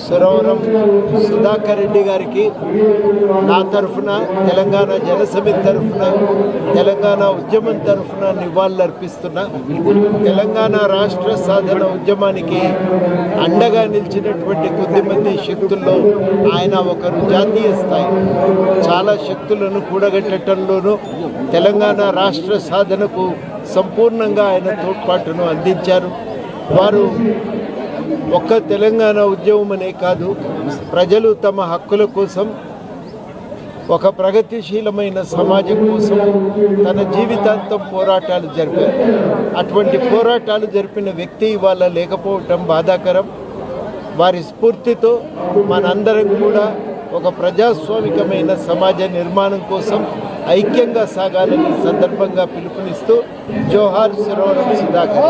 సురవరం సుధాకర్ రెడ్డి గారికి నా తరఫున, తెలంగాణ జనసమితి తరఫున, తెలంగాణ ఉద్యమం తరఫున నివాళులర్పిస్తున్నా. తెలంగాణ రాష్ట్ర సాధన ఉద్యమానికి అండగా నిలిచినటువంటి కొద్దిమంది శక్తుల్లో ఆయన ఒకరు. జాతీయ స్థాయి చాలా శక్తులను కూడగట్టడంలోనూ తెలంగాణ రాష్ట్ర సాధనకు సంపూర్ణంగా ఆయన తోడ్పాటును అందించారు. వారు ఒక్క తెలంగాణ ఉద్యమమనే కాదు, ప్రజలు తమ హక్కుల కోసం, ఒక ప్రగతిశీలమైన సమాజం కోసం తన జీవితాంతం పోరాటాలు జరిపారు. అటువంటి పోరాటాలు జరిపిన వ్యక్తి ఇవాళ లేకపోవటం బాధాకరం. వారి స్ఫూర్తితో మనందరం కూడా ఒక ప్రజాస్వామికమైన సమాజ నిర్మాణం కోసం ఐక్యంగా సాగాలని సందర్భంగా పిలుపునిస్తూ జోహార్ సురవరం సుధాకర్.